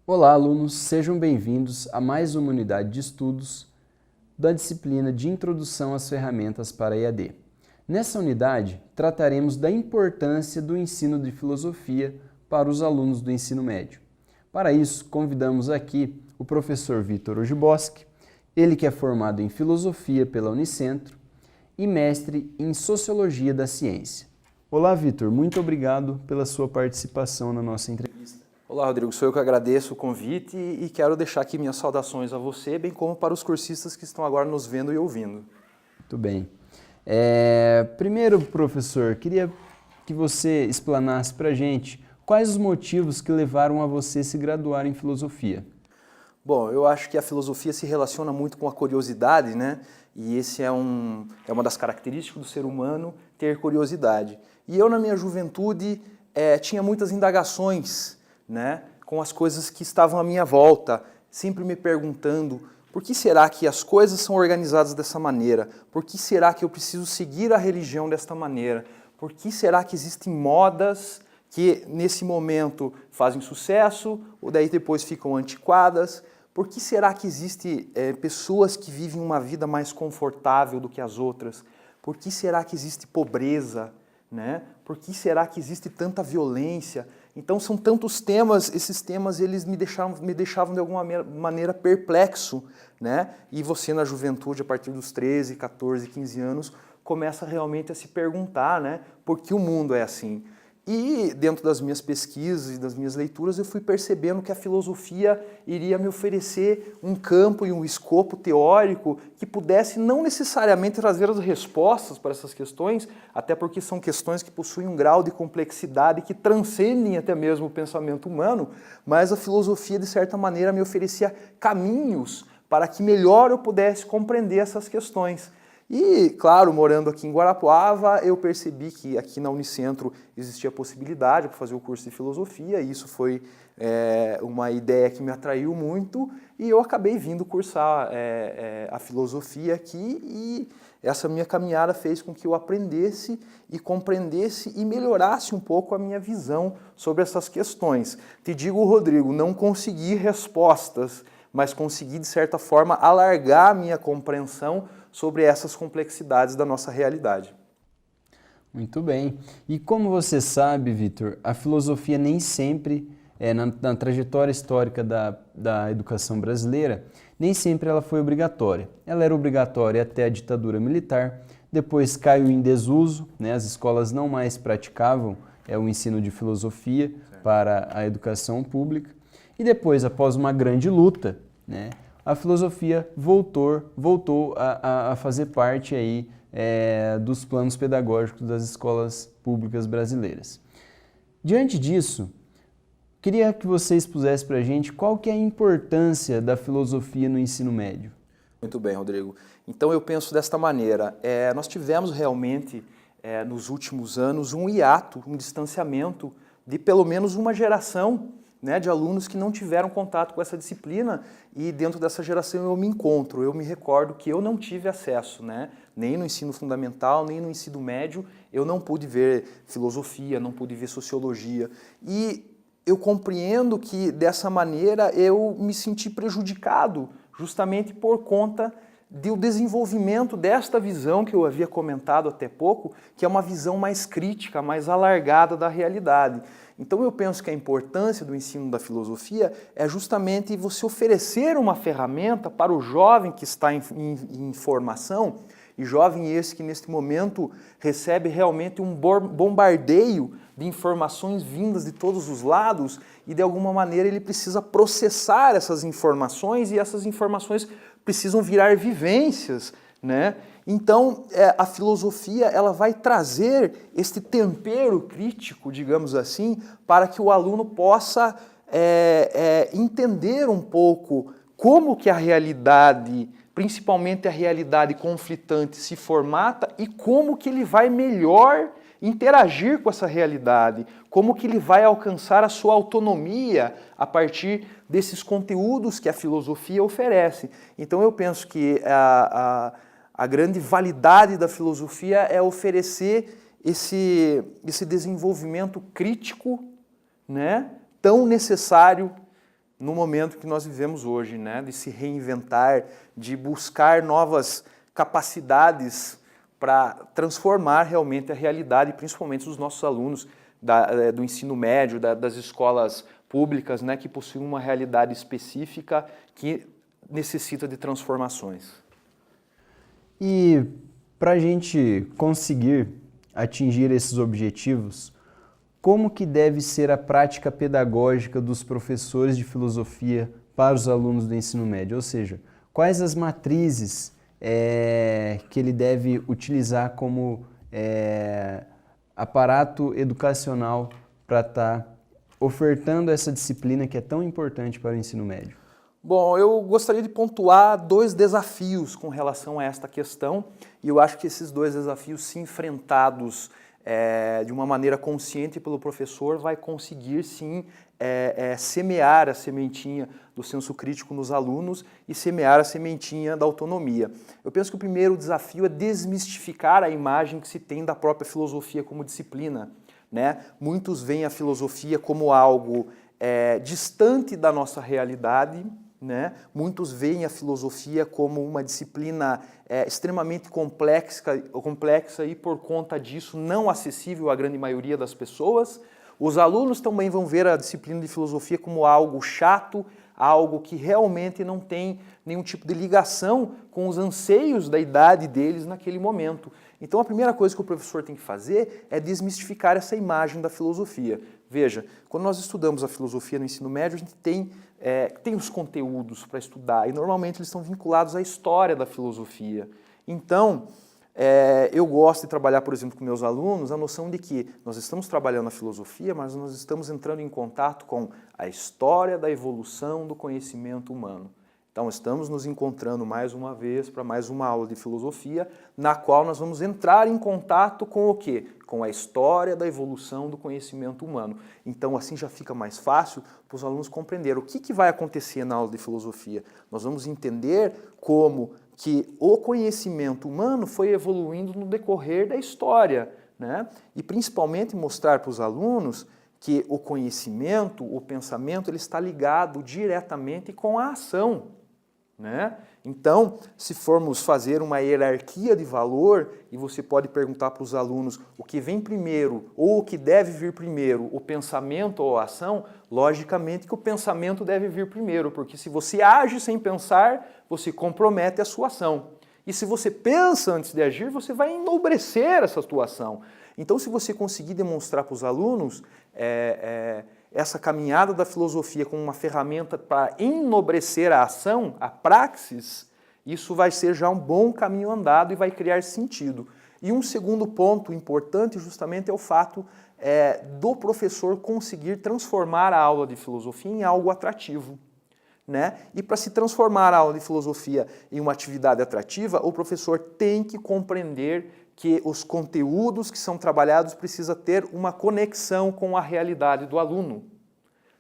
Olá, alunos, sejam bem-vindos a mais uma unidade de estudos da disciplina de Introdução às Ferramentas para EAD. Nessa unidade, trataremos da importância do ensino de filosofia para os alunos do ensino médio. Para isso, convidamos aqui o professor Vitor Ojiboski, ele que é formado em Filosofia pela Unicentro e mestre em Sociologia da Ciência. Olá, Vitor, muito obrigado pela sua participação na nossa entrevista. Olá, Rodrigo, sou eu que agradeço o convite e quero deixar aqui minhas saudações a você, bem como para os cursistas que estão agora nos vendo e ouvindo. Muito bem. Primeiro, professor, queria que você explanasse para a gente quais os motivos que levaram a você se graduar em filosofia. Bom, eu acho que a filosofia se relaciona muito com a curiosidade, né? E esse é uma das características do ser humano, ter curiosidade. E eu, na minha juventude, tinha muitas indagações, né, com as coisas que estavam à minha volta, sempre me perguntando por que será que as coisas são organizadas dessa maneira? Por que será que eu preciso seguir a religião desta maneira? Por que será que existem modas que nesse momento fazem sucesso ou daí depois ficam antiquadas? Por que será que existem pessoas que vivem uma vida mais confortável do que as outras? Por que será que existe pobreza, né? Por que será que existe tanta violência? Então são tantos temas, esses temas eles me deixavam de alguma maneira perplexo, né? E você na juventude, a partir dos 13, 14, 15 anos, começa realmente a se perguntar, né? Por que o mundo é assim? E dentro das minhas pesquisas e das minhas leituras eu fui percebendo que a filosofia iria me oferecer um campo e um escopo teórico que pudesse não necessariamente trazer as respostas para essas questões, até porque são questões que possuem um grau de complexidade que transcendem até mesmo o pensamento humano, mas a filosofia de certa maneira me oferecia caminhos para que melhor eu pudesse compreender essas questões. E, claro, morando aqui em Guarapuava, eu percebi que aqui na Unicentro existia a possibilidade de fazer o curso de filosofia, e isso foi uma ideia que me atraiu muito, e eu acabei vindo cursar a filosofia aqui, e essa minha caminhada fez com que eu aprendesse e compreendesse e melhorasse um pouco a minha visão sobre essas questões. Te digo, Rodrigo, não consegui respostas, mas consegui, de certa forma, alargar a minha compreensão sobre essas complexidades da nossa realidade. Muito bem. E como você sabe, Vitor, a filosofia nem sempre, na trajetória histórica da educação brasileira, nem sempre ela foi obrigatória. Ela era obrigatória até a ditadura militar, depois caiu em desuso, né? As escolas não mais praticavam o ensino de filosofia para a educação pública, e depois, após uma grande luta, né, a filosofia voltou a fazer parte aí, dos planos pedagógicos das escolas públicas brasileiras. Diante disso, queria que você expusesse para a gente qual que é a importância da filosofia no ensino médio. Muito bem, Rodrigo. Então eu penso desta maneira, nós tivemos realmente nos últimos anos um hiato, um distanciamento de pelo menos uma geração, né, de alunos que não tiveram contato com essa disciplina, e dentro dessa geração eu me recordo que eu não tive acesso, né, nem no ensino fundamental, nem no ensino médio, eu não pude ver filosofia, não pude ver sociologia, e eu compreendo que dessa maneira eu me senti prejudicado, justamente por conta do desenvolvimento desta visão que eu havia comentado até pouco, que é uma visão mais crítica, mais alargada da realidade. Então eu penso que a importância do ensino da filosofia é justamente você oferecer uma ferramenta para o jovem que está em formação, e jovem esse que neste momento recebe realmente um bombardeio de informações vindas de todos os lados, e de alguma maneira ele precisa processar essas informações, e essas informações precisam virar vivências, né? Então, a filosofia ela vai trazer este tempero crítico, digamos assim, para que o aluno possa entender um pouco como que a realidade, principalmente a realidade conflitante, se formata e como que ele vai melhor interagir com essa realidade, como que ele vai alcançar a sua autonomia a partir desses conteúdos que a filosofia oferece. Então eu penso que a grande validade da filosofia é oferecer esse desenvolvimento crítico, né, tão necessário no momento que nós vivemos hoje, né? De se reinventar, de buscar novas capacidades para transformar realmente a realidade, principalmente dos nossos alunos do ensino médio, das escolas públicas, né? Que possuem uma realidade específica que necessita de transformações. E para a gente conseguir atingir esses objetivos, como que deve ser a prática pedagógica dos professores de filosofia para os alunos do ensino médio? Ou seja, quais as matrizes que ele deve utilizar como aparato educacional para estar ofertando essa disciplina que é tão importante para o ensino médio? Bom, eu gostaria de pontuar 2 desafios com relação a esta questão, e eu acho que esses 2 desafios, se enfrentados de uma maneira consciente pelo professor, vai conseguir sim semear a sementinha do senso crítico nos alunos e semear a sementinha da autonomia. Eu penso que o primeiro desafio é desmistificar a imagem que se tem da própria filosofia como disciplina, né? Muitos veem a filosofia como algo distante da nossa realidade, né? Muitos veem a filosofia como uma disciplina extremamente complexa e, por conta disso, não acessível à grande maioria das pessoas. Os alunos também vão ver a disciplina de filosofia como algo chato, algo que realmente não tem nenhum tipo de ligação com os anseios da idade deles naquele momento. Então, a primeira coisa que o professor tem que fazer é desmistificar essa imagem da filosofia. Veja, quando nós estudamos a filosofia no ensino médio, a gente tem os conteúdos para estudar, e normalmente eles estão vinculados à história da filosofia. Então, eu gosto de trabalhar, por exemplo, com meus alunos, a noção de que nós estamos trabalhando a filosofia, mas nós estamos entrando em contato com a história da evolução do conhecimento humano. Então, estamos nos encontrando mais uma vez para mais uma aula de filosofia, na qual nós vamos entrar em contato com o quê? Com a história da evolução do conhecimento humano. Então, assim já fica mais fácil para os alunos compreenderem o que vai acontecer na aula de filosofia. Nós vamos entender como que o conhecimento humano foi evoluindo no decorrer da história, né? E principalmente mostrar para os alunos que o conhecimento, o pensamento, ele está ligado diretamente com a ação, né? Então, se formos fazer uma hierarquia de valor, e você pode perguntar para os alunos o que vem primeiro ou o que deve vir primeiro, o pensamento ou a ação, logicamente que o pensamento deve vir primeiro, porque se você age sem pensar, você compromete a sua ação. E se você pensa antes de agir, você vai enobrecer essa sua ação. Então, se você conseguir demonstrar para os alunos essa caminhada da filosofia como uma ferramenta para enobrecer a ação, a praxis, isso vai ser já um bom caminho andado e vai criar sentido. E um segundo ponto importante justamente é o fato do professor conseguir transformar a aula de filosofia em algo atrativo, né? E para se transformar a aula de filosofia em uma atividade atrativa, o professor tem que compreender que os conteúdos que são trabalhados precisam ter uma conexão com a realidade do aluno.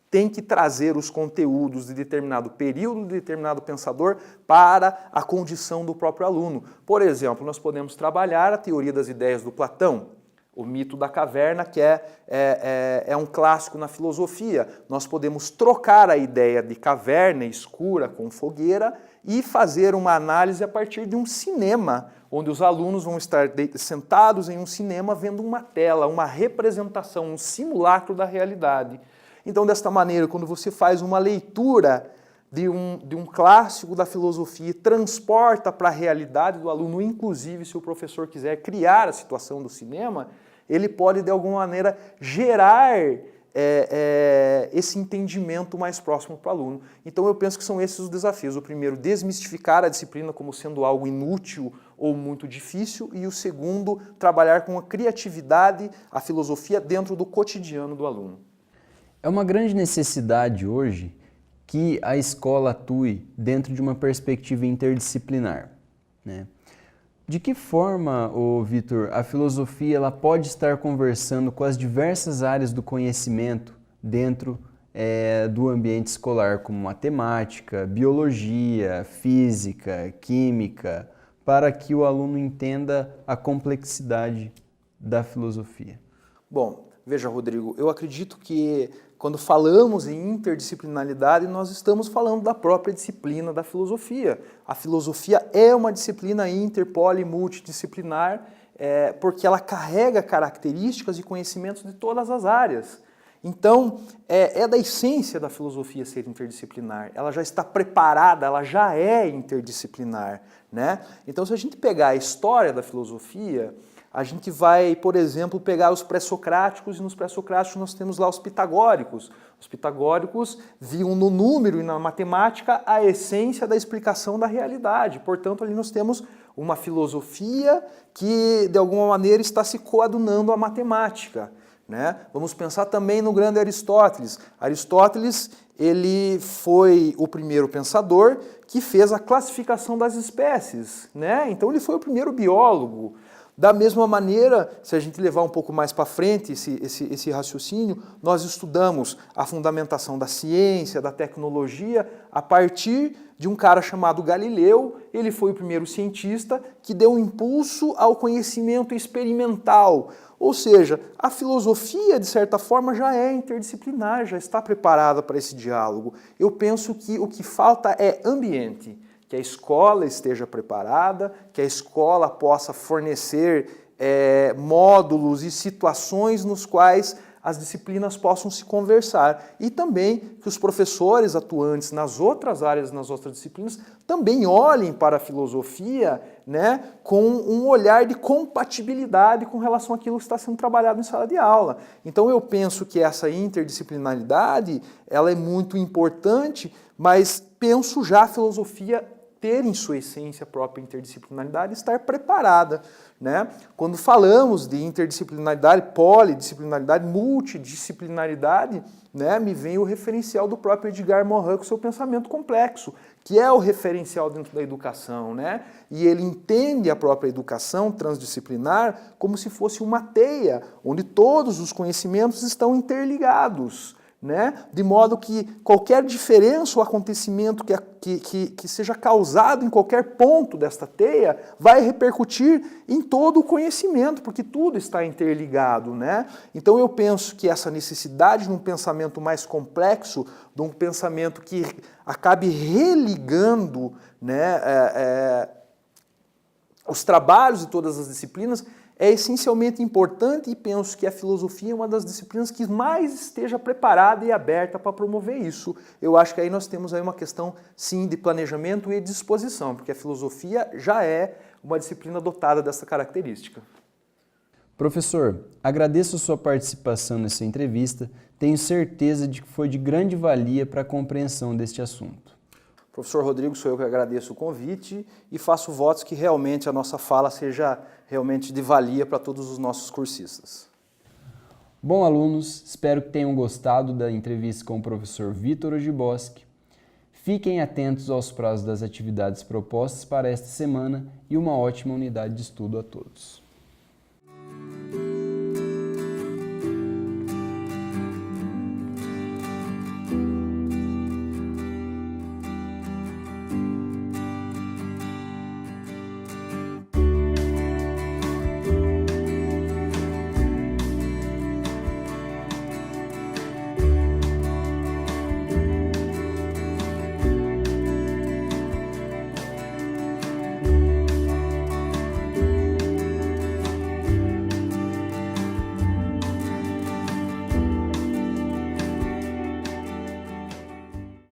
Tem que trazer os conteúdos de determinado período, de determinado pensador, para a condição do próprio aluno. Por exemplo, nós podemos trabalhar a teoria das ideias do Platão, o mito da caverna, que é um clássico na filosofia. Nós podemos trocar a ideia de caverna escura com fogueira e fazer uma análise a partir de um cinema, onde os alunos vão estar sentados em um cinema vendo uma tela, uma representação, um simulacro da realidade. Então, desta maneira, quando você faz uma leitura de um clássico da filosofia e transporta para a realidade do aluno, inclusive se o professor quiser criar a situação do cinema, ele pode, de alguma maneira, gerar esse entendimento mais próximo para o aluno. Então, eu penso que são esses os desafios. O primeiro, desmistificar a disciplina como sendo algo inútil ou muito difícil, e o segundo, trabalhar com a criatividade, a filosofia dentro do cotidiano do aluno. É uma grande necessidade hoje que a escola atue dentro de uma perspectiva interdisciplinar, né? De que forma, Vitor, a filosofia ela pode estar conversando com as diversas áreas do conhecimento dentro do ambiente escolar, como matemática, biologia, física, química, para que o aluno entenda a complexidade da filosofia? Bom, Veja, Rodrigo, eu acredito que quando falamos em interdisciplinaridade, nós estamos falando da própria disciplina da filosofia. A filosofia é uma disciplina inter, poli, multidisciplinar, porque ela carrega características e conhecimentos de todas as áreas. Então, é da essência da filosofia ser interdisciplinar. Ela já está preparada, ela já é interdisciplinar, né? Então, se a gente pegar a história da filosofia, a gente vai, por exemplo, pegar os pré-socráticos, e nos pré-socráticos nós temos lá os pitagóricos. Os pitagóricos viam no número e na matemática a essência da explicação da realidade. Portanto, ali nós temos uma filosofia que, de alguma maneira, está se coadunando à matemática, né? Vamos pensar também no grande Aristóteles. Aristóteles, ele foi o primeiro pensador que fez a classificação das espécies, né? Então ele foi o primeiro biólogo. Da mesma maneira, se a gente levar um pouco mais para frente esse raciocínio, nós estudamos a fundamentação da ciência, da tecnologia, a partir de um cara chamado Galileu. Ele foi o primeiro cientista que deu um impulso ao conhecimento experimental. Ou seja, a filosofia, de certa forma, já é interdisciplinar, já está preparada para esse diálogo. Eu penso que o que falta é ambiente. Que a escola esteja preparada, que a escola possa fornecer módulos e situações nos quais as disciplinas possam se conversar. E também que os professores atuantes nas outras áreas, nas outras disciplinas, também olhem para a filosofia, né, com um olhar de compatibilidade com relação àquilo que está sendo trabalhado em sala de aula. Então eu penso que essa interdisciplinaridade ela é muito importante, mas penso já a filosofia ter em sua essência a própria interdisciplinaridade e estar preparada, né? Quando falamos de interdisciplinaridade, polidisciplinaridade, multidisciplinaridade, né, me vem o referencial do próprio Edgar Morin com seu pensamento complexo, que é o referencial dentro da educação, né? E ele entende a própria educação transdisciplinar como se fosse uma teia, onde todos os conhecimentos estão interligados, né? De modo que qualquer diferença ou acontecimento que seja causado em qualquer ponto desta teia vai repercutir em todo o conhecimento, porque tudo está interligado, né? Então eu penso que essa necessidade de um pensamento mais complexo, de um pensamento que acabe religando, né, os trabalhos de todas as disciplinas, é essencialmente importante e penso que a filosofia é uma das disciplinas que mais esteja preparada e aberta para promover isso. Eu acho que aí nós temos aí uma questão, sim, de planejamento e disposição, porque a filosofia já é uma disciplina dotada dessa característica. Professor, agradeço a sua participação nessa entrevista. Tenho certeza de que foi de grande valia para a compreensão deste assunto. Professor Rodrigo, sou eu que agradeço o convite e faço votos que realmente a nossa fala seja realmente de valia para todos os nossos cursistas. Bom, alunos, espero que tenham gostado da entrevista com o professor Vitor Ogiboski. Fiquem atentos aos prazos das atividades propostas para esta semana e uma ótima unidade de estudo a todos.